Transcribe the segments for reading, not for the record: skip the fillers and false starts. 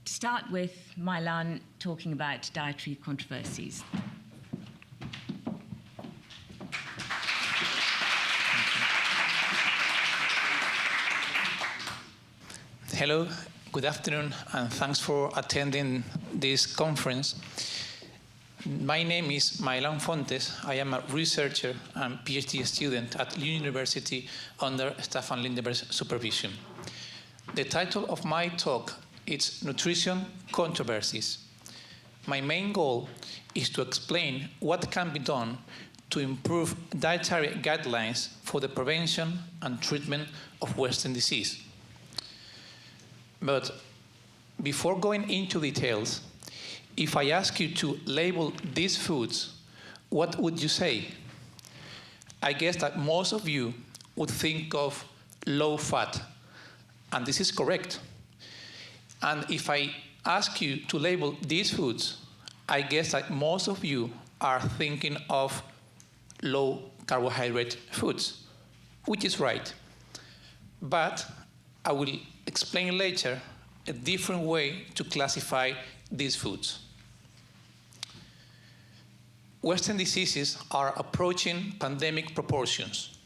to start with Maelan talking about dietary controversies. Hello, good afternoon, and thanks for attending this conference. My name is Maelan Fontes. I am a researcher and PhD student at University under Stefan Lindeberg's supervision. The title of my talk is Nutrition Controversies. My main goal is to explain what can be done to improve dietary guidelines for the prevention and treatment of Western disease. But before going into details, if I ask you to label these foods, what would you say? I guess that most of you would think of low fat, and this is correct. And if I ask you to label these foods, I guess that most of you are thinking of low carbohydrate foods, which is right. But I will explain later a different way to classify these foods. Western diseases are approaching pandemic proportions.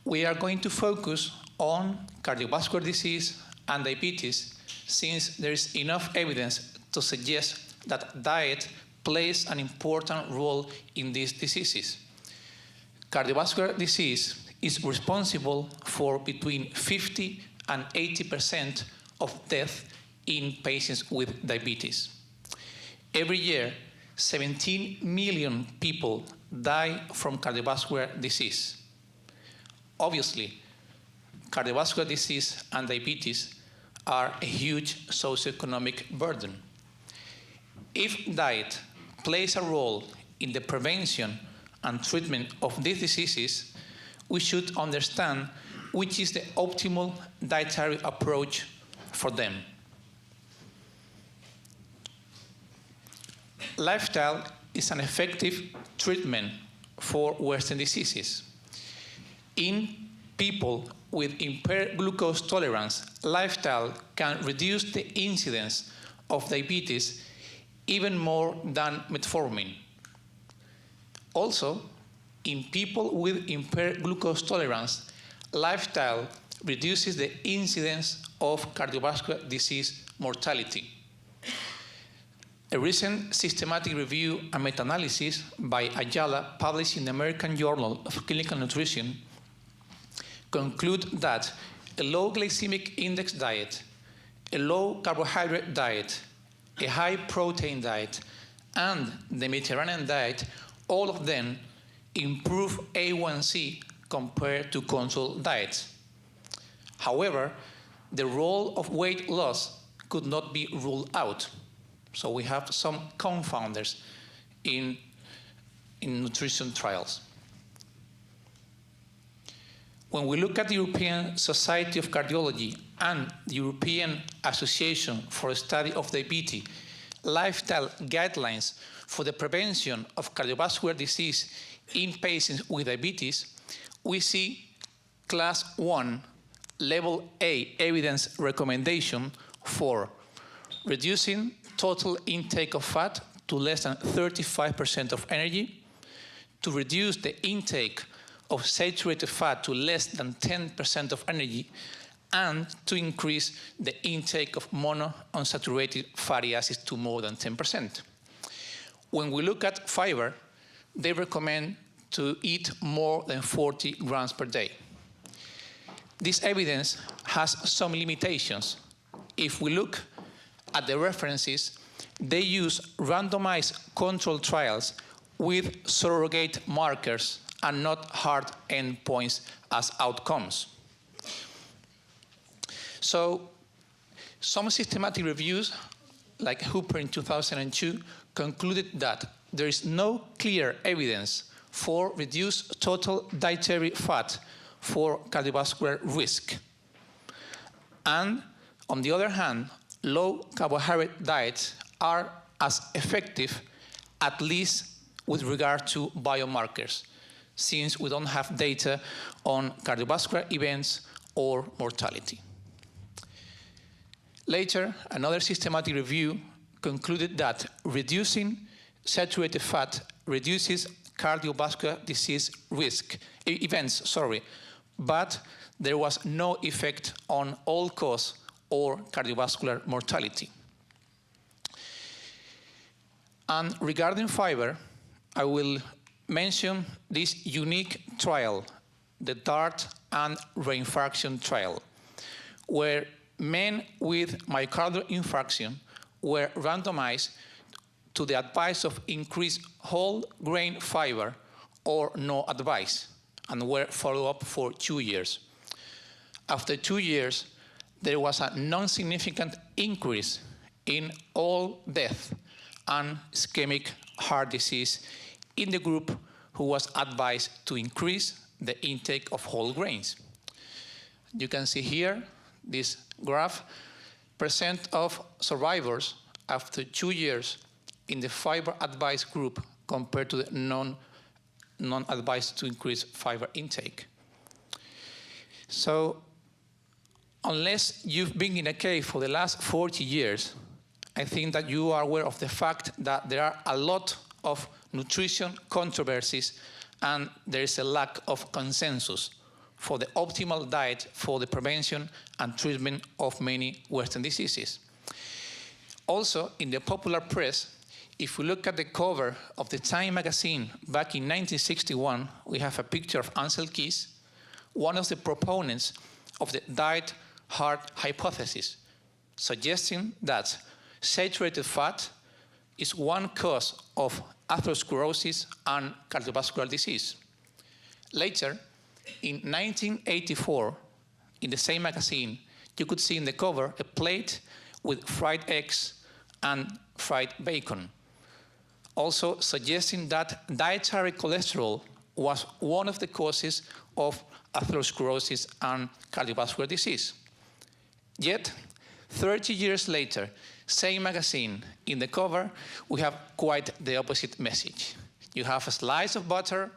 We are going to focus on cardiovascular disease and diabetes, since there is enough evidence to suggest that diet plays an important role in these diseases. Cardiovascular disease is responsible for between 50 and 80% of death in patients with diabetes. Every year, 17 million people die from cardiovascular disease. Obviously, cardiovascular disease and diabetes are a huge socioeconomic burden. If diet plays a role in the prevention and treatment of these diseases, we should understand which is the optimal dietary approach for them. Lifestyle is an effective treatment for Western diseases. In people with impaired glucose tolerance, lifestyle can reduce the incidence of diabetes even more than metformin. Also, in people with impaired glucose tolerance, lifestyle reduces the incidence of cardiovascular disease mortality. A recent systematic review and meta-analysis by Ayala, published in the American Journal of Clinical Nutrition, conclude that a low glycemic index diet, a low carbohydrate diet, a high protein diet, and the Mediterranean diet, all of them improve A1C compared to control diets. However, the role of weight loss could not be ruled out. So we have some confounders in nutrition trials. When we look at the European Society of Cardiology and the European Association for the Study of Diabetes lifestyle guidelines for the prevention of cardiovascular disease in patients with diabetes, we see Class 1, Level A evidence recommendation for reducing total intake of fat to less than 35% of energy, to reduce the intake of saturated fat to less than 10% of energy, and to increase the intake of monounsaturated fatty acids to more than 10%. When we look at fiber, they recommend to eat more than 40 grams per day. This evidence has some limitations. If we look at the references, they use randomized control trials with surrogate markers and not hard endpoints as outcomes. So some systematic reviews, like Hooper in 2002, concluded that there is no clear evidence for reduced total dietary fat for cardiovascular risk. And on the other hand, low carbohydrate diets are as effective, at least with regard to biomarkers, since we don't have data on cardiovascular events or mortality. Later, another systematic review concluded that reducing saturated fat reduces cardiovascular disease events, but there was no effect on all-cause or cardiovascular mortality. And regarding fiber, I will mention this unique trial, the DART and reinfarction trial, where men with myocardial infarction were randomized to the advice of increased whole grain fiber or no advice, and were followed up for 2 years. After 2 years, there was a non-significant increase in all death and ischemic heart disease in the group who was advised to increase the intake of whole grains. You can see here this graph percent of survivors after 2 years in the fiber advised group compared to the non-advised to increase fiber intake. So unless you've been in a cave for the last 40 years, I think that you are aware of the fact that there are a lot of nutrition controversies and there is a lack of consensus for the optimal diet for the prevention and treatment of many Western diseases. Also, in the popular press, if we look at the cover of the Time magazine back in 1961, we have a picture of Ansel Keys, one of the proponents of the diet-heart hypothesis, suggesting that saturated fat is one cause of atherosclerosis and cardiovascular disease. Later, in 1984, in the same magazine, you could see in the cover a plate with fried eggs and fried bacon, also suggesting that dietary cholesterol was one of the causes of atherosclerosis and cardiovascular disease. Yet, 30 years later, same magazine, in the cover, we have quite the opposite message. You have a slice of butter,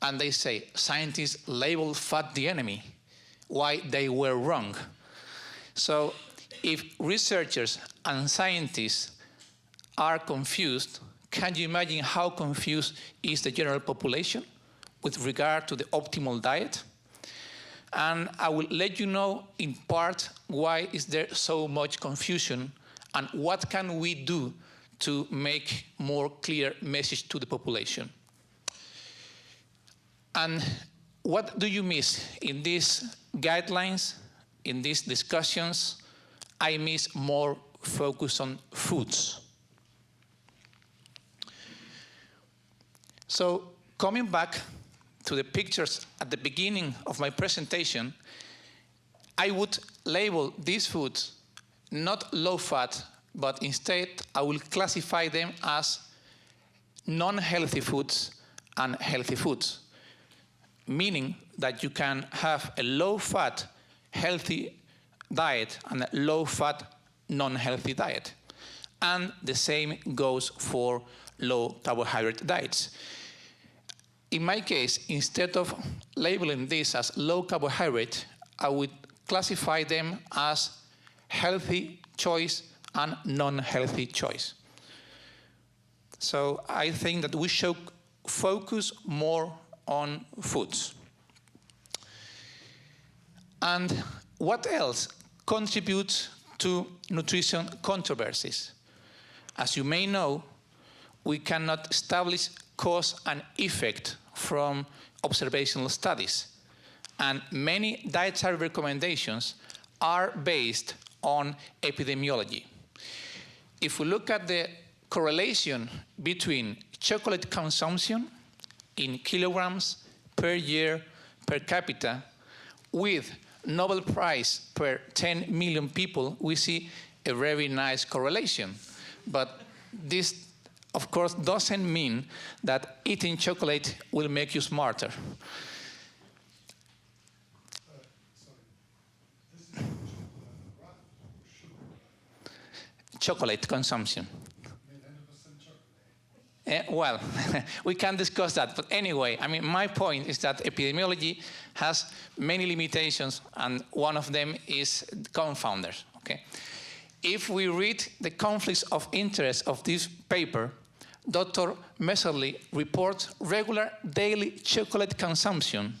and they say, scientists label fat the enemy. Why they were wrong. So if researchers and scientists are confused, can you imagine how confused is the general population with regard to the optimal diet? And I will let you know in part why is there so much confusion and what can we do to make more clear message to the population. And what do you miss in these guidelines, in these discussions? I miss more focus on foods. So coming back to the pictures at the beginning of my presentation, I would label these foods not low fat, but instead I will classify them as non-healthy foods and healthy foods, meaning that you can have a low-fat, healthy diet and a low-fat, non-healthy diet. And the same goes for low-carbohydrate diets. In my case, instead of labeling this as low-carbohydrate, I would classify them as healthy choice and non-healthy choice. So I think that we should focus more on foods. And what else contributes to nutrition controversies? As you may know, we cannot establish cause and effect from observational studies. And many dietary recommendations are based on epidemiology. If we look at the correlation between chocolate consumption in kilograms per year per capita with Nobel Prize per 10 million people, we see a very nice correlation. But this, of course, doesn't mean that eating chocolate will make you smarter. Chocolate consumption. Well, we can discuss that, but anyway, I mean, my point is that epidemiology has many limitations, and one of them is confounders, okay? If we read the conflicts of interest of this paper, Dr. Messerly reports regular daily chocolate consumption,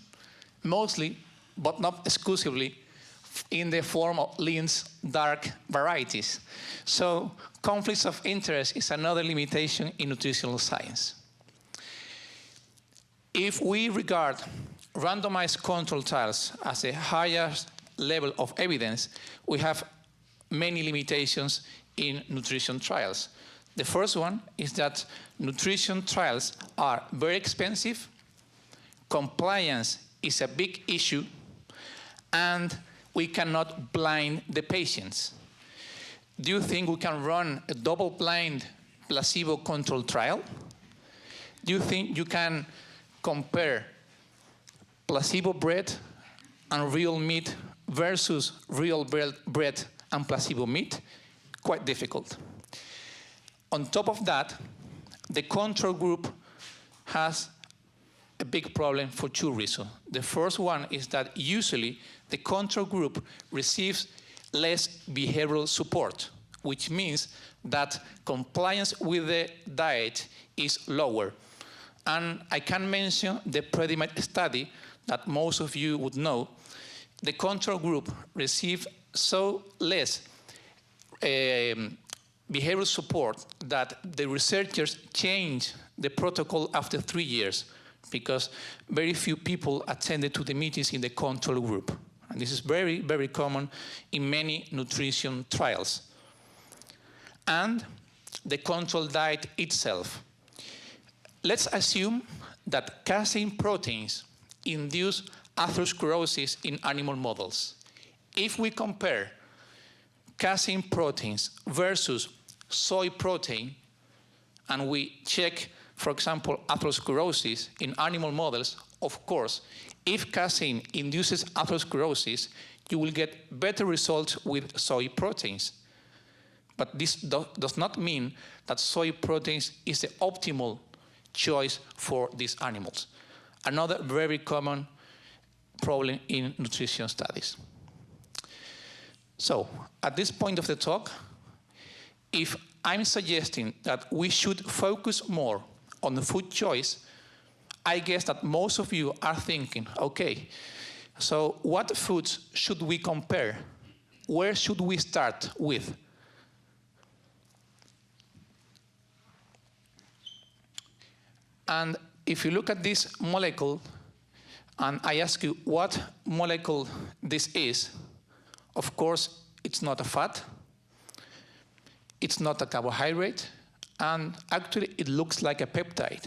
mostly, but not exclusively, in the form of Lin's dark varieties. So conflicts of interest is another limitation in nutritional science. If we regard randomized control trials as a higher level of evidence, we have many limitations in nutrition trials. The first one is that nutrition trials are very expensive, compliance is a big issue, and we cannot blind the patients. Do you think we can run a double-blind placebo-controlled trial? Do you think you can compare placebo bread and real meat versus real bread and placebo meat? Quite difficult. On top of that, the control group has a big problem for two reasons. The first one is that usually the control group receives less behavioral support, which means that compliance with the diet is lower. And I can mention the Predimed study that most of you would know. The control group received so less behavioral support that the researchers changed the protocol after 3 years because very few people attended to the meetings in the control group. And this is very, very common in many nutrition trials. And the control diet itself. Let's assume that casein proteins induce atherosclerosis in animal models. If we compare casein proteins versus soy protein, and we check, for example, atherosclerosis in animal models, of course, if casein induces atherosclerosis, you will get better results with soy proteins. But this does not mean that soy proteins is the optimal choice for these animals. Another very common problem in nutrition studies. So, at this point of the talk, if I'm suggesting that we should focus more on the food choice, I guess that most of you are thinking, okay, so what foods should we compare? Where should we start with? And if you look at this molecule, and I ask you what molecule this is, of course, it's not a fat, it's not a carbohydrate, and actually it looks like a peptide.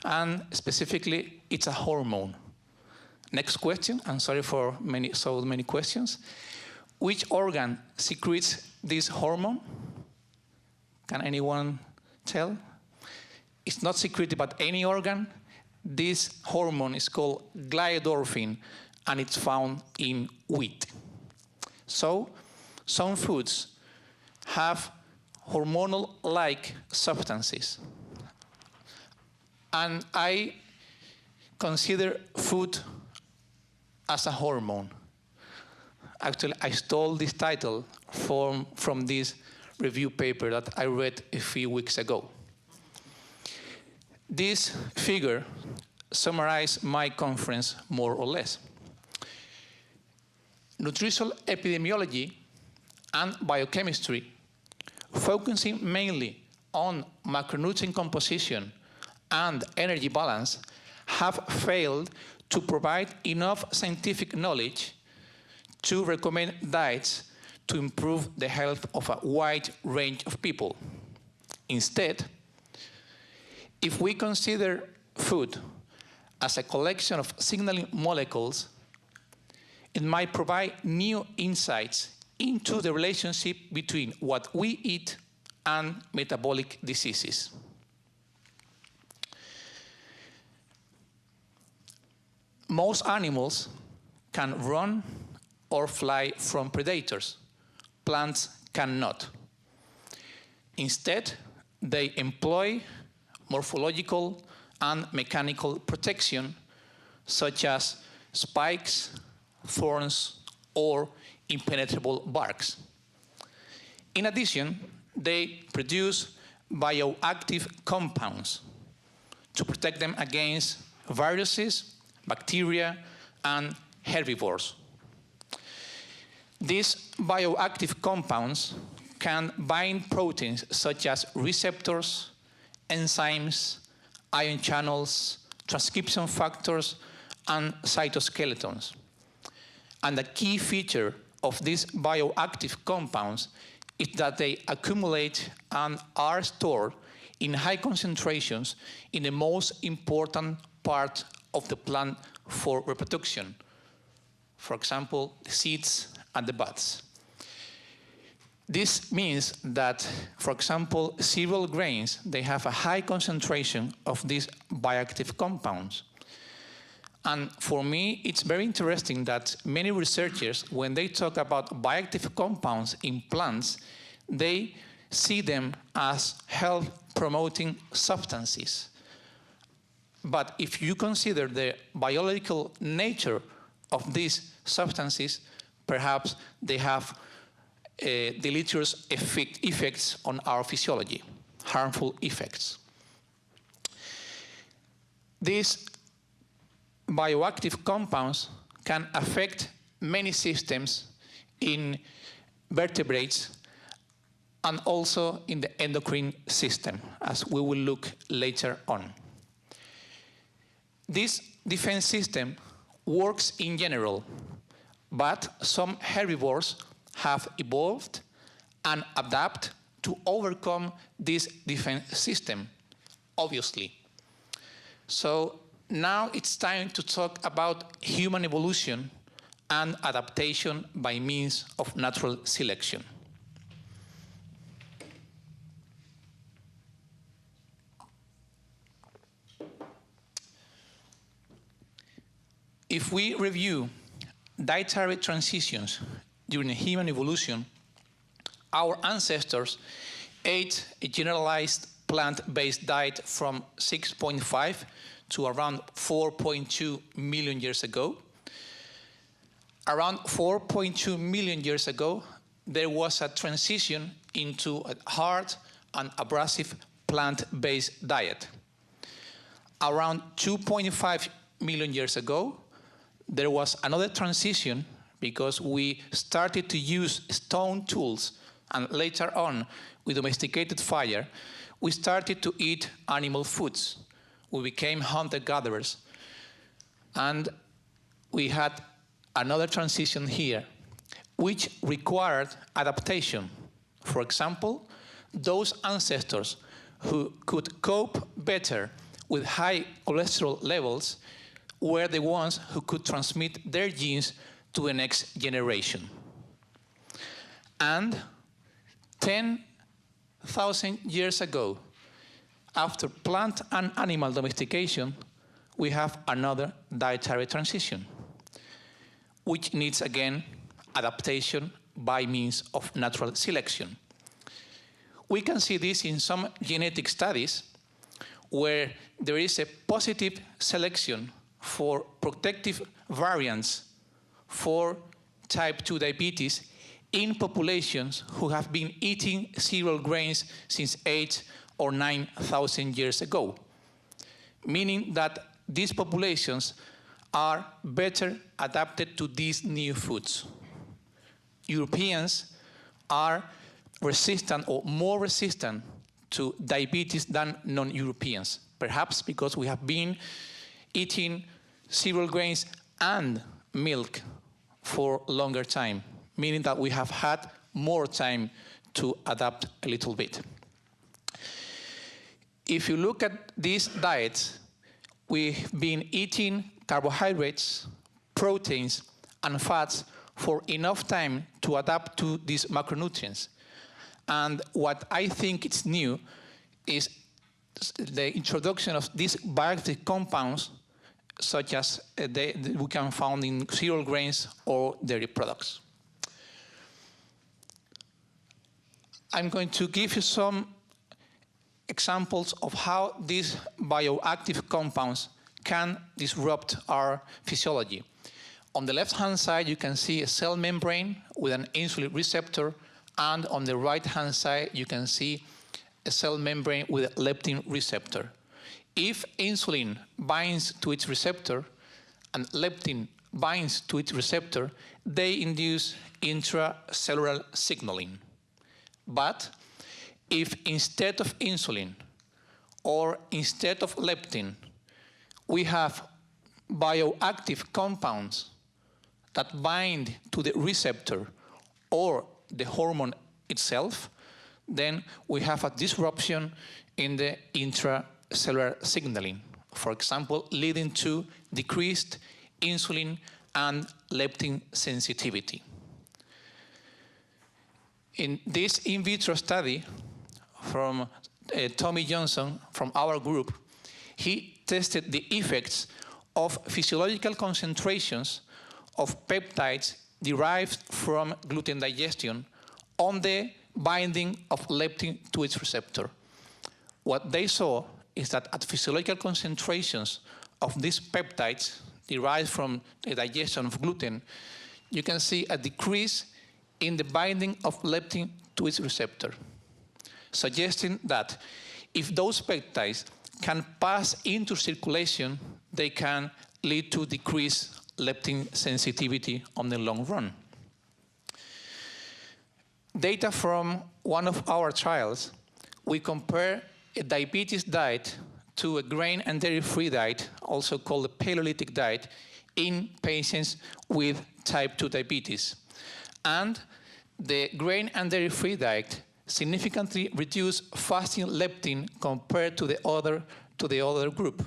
And specifically, it's a hormone. Next question, I'm sorry for so many questions. Which organ secretes this hormone? Can anyone tell? It's not secreted by any organ. This hormone is called gliadorphin, and it's found in wheat. So, some foods have hormonal-like substances. And I consider food as a hormone. Actually, I stole this title from this review paper that I read a few weeks ago. This figure summarizes my conference more or less. Nutritional epidemiology and biochemistry, focusing mainly on macronutrient composition and energy balance, have failed to provide enough scientific knowledge to recommend diets to improve the health of a wide range of people. Instead, if we consider food as a collection of signaling molecules, it might provide new insights into the relationship between what we eat and metabolic diseases. Most animals can run or fly from predators. Plants cannot. Instead, they employ morphological and mechanical protection, such as spikes, thorns, or impenetrable barks. In addition, they produce bioactive compounds to protect them against viruses, bacteria, and herbivores. These bioactive compounds can bind proteins such as receptors, enzymes, ion channels, transcription factors, and cytoskeletons. And the key feature of these bioactive compounds is that they accumulate and are stored in high concentrations in the most important part of the plant for reproduction. For example, the seeds and the buds. This means that, for example, cereal grains, they have a high concentration of these bioactive compounds. And for me, it's very interesting that many researchers, when they talk about bioactive compounds in plants, they see them as health-promoting substances. But if you consider the biological nature of these substances, perhaps they have deleterious effects on our physiology, harmful effects. These bioactive compounds can affect many systems in vertebrates and also in the endocrine system, as we will look later on. This defense system works in general, but some herbivores have evolved and adapt to overcome this defense system, obviously. So now it's time to talk about human evolution and adaptation by means of natural selection. If we review dietary transitions during human evolution, our ancestors ate a generalized plant-based diet from 6.5 to around 4.2 million years ago. Around 4.2 million years ago, there was a transition into a hard and abrasive plant-based diet. Around 2.5 million years ago, there was another transition because we started to use stone tools, and later on, with domesticated fire, we started to eat animal foods. We became hunter-gatherers. And we had another transition here, which required adaptation. For example, those ancestors who could cope better with high cholesterol levels were the ones who could transmit their genes to the next generation. And 10,000 years ago, after plant and animal domestication, we have another dietary transition, which needs, again, adaptation by means of natural selection. We can see this in some genetic studies where there is a positive selection for protective variants for type 2 diabetes in populations who have been eating cereal grains since 8 or 9,000 years ago, meaning that these populations are better adapted to these new foods. Europeans are resistant or more resistant to diabetes than non-Europeans, perhaps because we have been eating cereal grains and milk for a longer time, meaning that we have had more time to adapt a little bit. If you look at these diets, we've been eating carbohydrates, proteins, and fats for enough time to adapt to these macronutrients. And what I think is new is the introduction of these bioactive compounds, such as we can find in cereal grains or dairy products. I'm going to give you some examples of how these bioactive compounds can disrupt our physiology. On the left-hand side, you can see a cell membrane with an insulin receptor And on the right-hand side, you can see a cell membrane with a leptin receptor. If insulin binds to its receptor and leptin binds to its receptor, they induce intracellular signaling. But if instead of insulin or instead of leptin, we have bioactive compounds that bind to the receptor or the hormone itself, then we have a disruption in the intracellular signaling, for example, leading to decreased insulin and leptin sensitivity. In this in vitro study from Tommy Johnson from our group, he tested the effects of physiological concentrations of peptides derived from gluten digestion on the binding of leptin to its receptor. What they saw is that at physiological concentrations of these peptides derived from the digestion of gluten, you can see a decrease in the binding of leptin to its receptor, suggesting that if those peptides can pass into circulation, they can lead to decreased leptin sensitivity on the long run. Data from one of our trials, we compare a diabetes diet to a grain and dairy-free diet, also called a Paleolithic diet, in patients with type 2 diabetes. And the grain and dairy-free diet significantly reduced fasting leptin compared to the other group.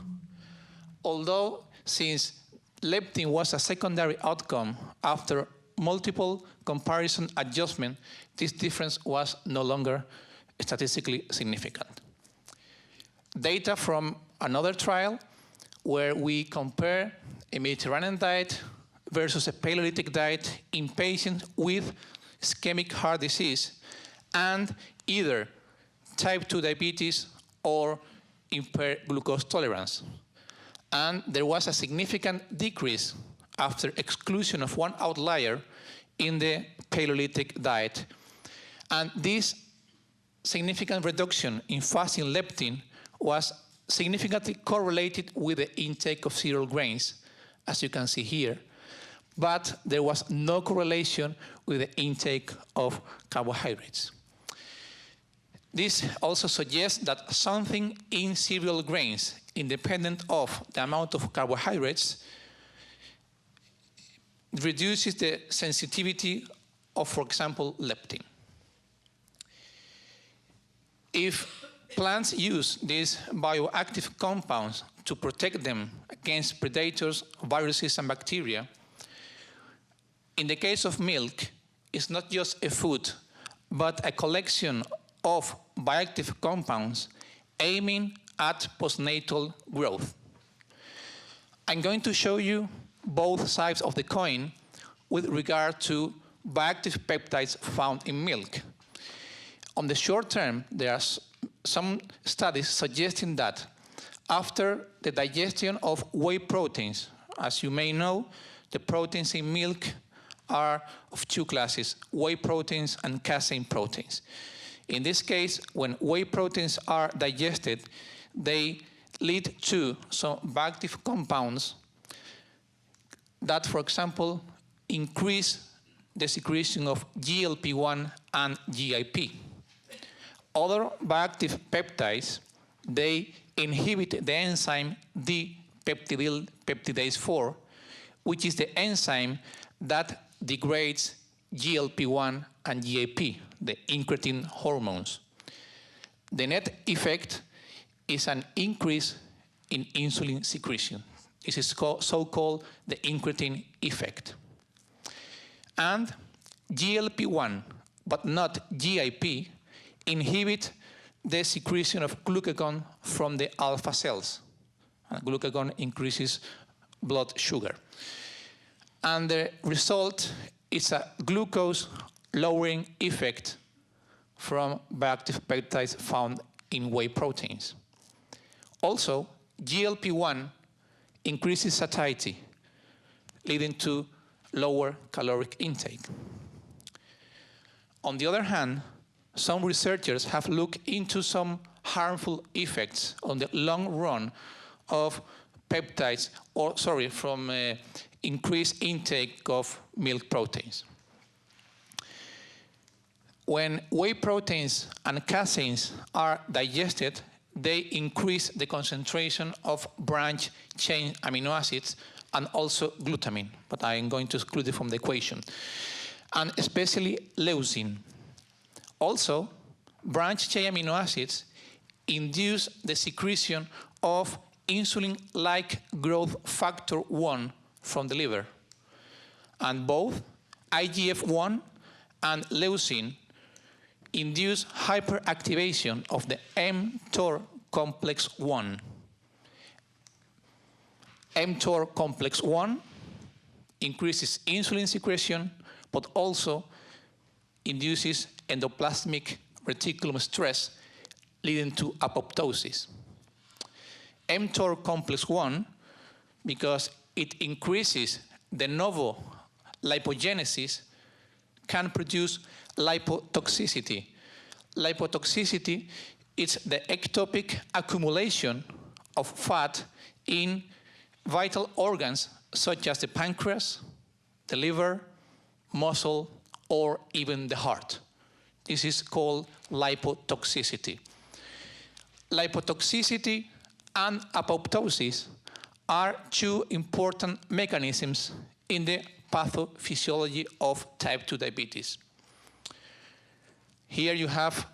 Although, since leptin was a secondary outcome after multiple comparison adjustment, this difference was no longer statistically significant. Data from another trial where we compare a Mediterranean diet versus a Paleolithic diet in patients with ischemic heart disease and either type 2 diabetes or impaired glucose tolerance. And there was a significant decrease after exclusion of one outlier in the Paleolithic diet. And this significant reduction in fasting leptin was significantly correlated with the intake of cereal grains, as you can see here. But there was no correlation with the intake of carbohydrates. This also suggests that something in cereal grains, independent of the amount of carbohydrates, reduces the sensitivity of, for example, leptin. If plants use these bioactive compounds to protect them against predators, viruses, and bacteria, in the case of milk, it's not just a food, but a collection of bioactive compounds aiming at postnatal growth. I'm going to show you both sides of the coin with regard to bioactive peptides found in milk. On the short term, there are some studies suggesting that after the digestion of whey proteins, as you may know, the proteins in milk are of two classes, whey proteins and casein proteins. In this case, when whey proteins are digested, they lead to some bioactive compounds that, for example, increase the secretion of GLP-1 and GIP. Other bioactive peptides, they inhibit the enzyme D-peptidyl peptidase 4, which is the enzyme that degrades GLP-1 and GIP, the incretin hormones. The net effect is an increase in insulin secretion. This is so-called the incretin effect. And GLP-1, but not GIP, inhibit the secretion of glucagon from the alpha cells. Glucagon increases blood sugar. And the result is a glucose-lowering effect from bioactive peptides found in whey proteins. Also, GLP-1 increases satiety, leading to lower caloric intake. On the other hand, some researchers have looked into some harmful effects on the long run of peptides, from increased intake of milk proteins. When whey proteins and caseins are digested, they increase the concentration of branch chain amino acids and also glutamine, but I am going to exclude it from the equation, and especially leucine. Also, branch chain amino acids induce the secretion of insulin-like growth factor 1 from the liver. And both IGF-1 and leucine induce hyperactivation of the mTOR complex 1. mTOR complex 1 increases insulin secretion, but also induces endoplasmic reticulum stress, leading to apoptosis. mTOR complex 1, because it increases de novo lipogenesis, can produce lipotoxicity. Lipotoxicity is the ectopic accumulation of fat in vital organs such as the pancreas, the liver, muscle, or even the heart. This is called lipotoxicity. Lipotoxicity and apoptosis are two important mechanisms in the pathophysiology of type 2 diabetes. Here you have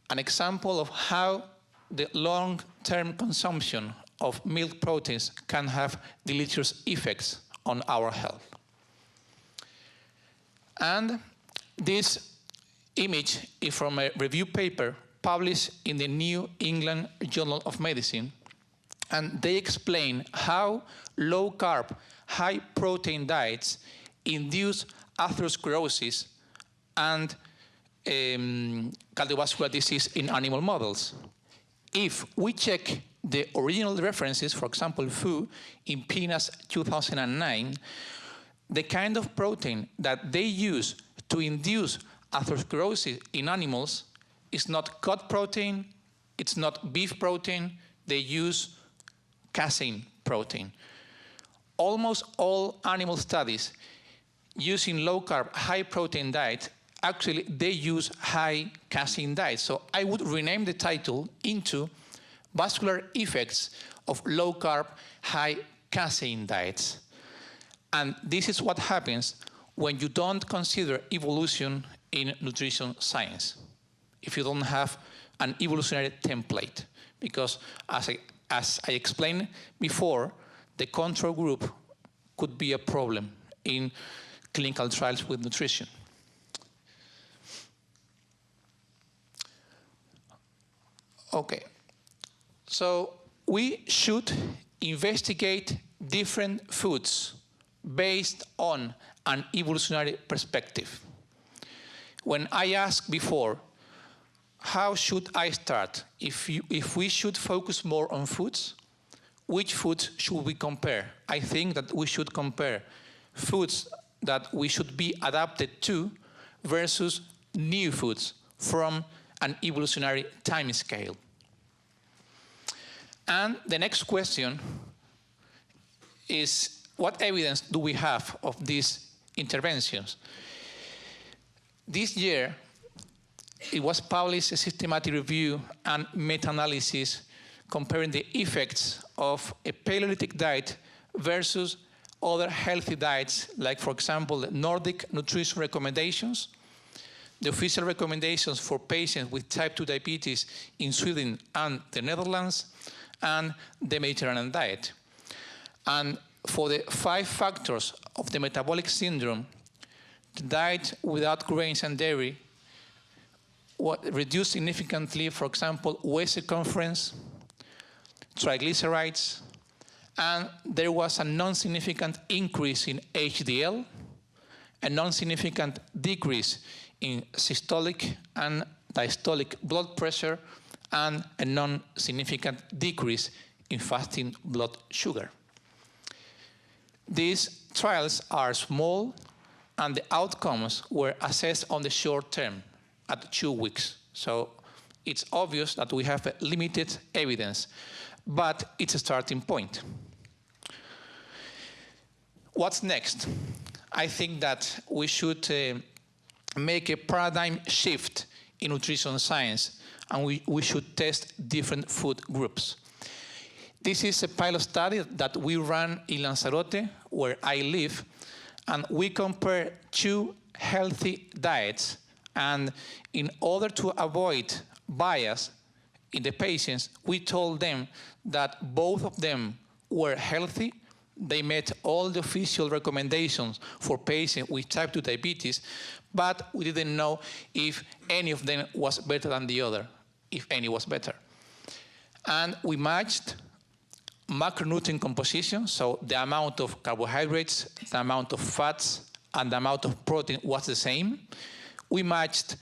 an example of how the long-term consumption of milk proteins can have deleterious effects on our health. And this image is from a review paper published in the New England Journal of Medicine, and they explain how low-carb, high-protein diets induce atherosclerosis and cardiovascular disease in animal models. If we check the original references, for example, Fu in PNAS 2009, the kind of protein that they use to induce atherosclerosis in animals is not cod protein, it's not beef protein, they use casein protein. Almost all animal studies using low-carb, high-protein diet, actually they use high casein diet. So I would rename the title into vascular effects of low-carb, high casein diets. And this is what happens when you don't consider evolution in nutrition science, if you don't have an evolutionary template. Because as I explained before, the control group could be a problem in clinical trials with nutrition. Okay, so we should investigate different foods based on an evolutionary perspective. When I asked before, how should I start? If we should focus more on foods, which foods should we compare? I think that we should compare foods that we should be adapted to versus new foods from an evolutionary time scale. And the next question is, what evidence do we have of these interventions? This year, it was published a systematic review and meta-analysis comparing the effects of a Paleolithic diet versus other healthy diets, like, for example, the Nordic nutrition recommendations, the official recommendations for patients with type 2 diabetes in Sweden and the Netherlands, and the Mediterranean diet. And for the 5 factors of the metabolic syndrome, the diet without grains and dairy reduced significantly, for example, waist circumference, triglycerides, and there was a non-significant increase in HDL, a non-significant decrease in systolic and diastolic blood pressure, and a non-significant decrease in fasting blood sugar. These trials are small, and the outcomes were assessed on the short term at 2 weeks. So it's obvious that we have limited evidence, but it's a starting point. What's next? I think that we should make a paradigm shift in nutrition science, and we should test different food groups. This is a pilot study that we ran in Lanzarote, where I live, and we compare 2 healthy diets, and in order to avoid bias in the patients, we told them that both of them were healthy. They met all the official recommendations for patients with type 2 diabetes, but we didn't know if any of them was better than the other, if any was better. And we matched macronutrient composition, so the amount of carbohydrates, the amount of fats, and the amount of protein was the same. We matched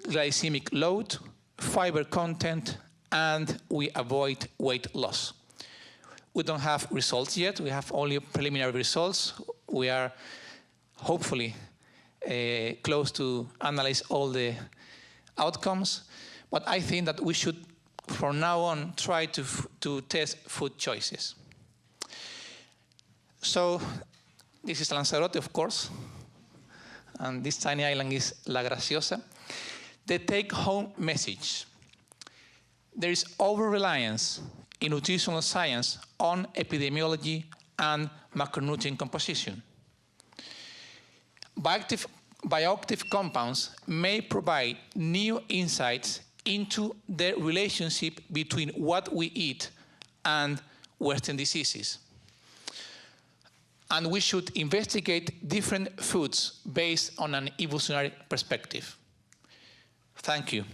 glycemic load, fiber content, and we avoid weight loss. We don't have results yet. We have only preliminary results. We are hopefully close to analyze all the outcomes. But I think that we should, from now on, try to test food choices. So this is Lanzarote, of course. And this tiny island is La Graciosa. The take-home message. There is over-reliance in nutritional science on epidemiology and macronutrient composition. Bioactive compounds may provide new insights into the relationship between what we eat and Western diseases. And we should investigate different foods based on an evolutionary perspective. Thank you.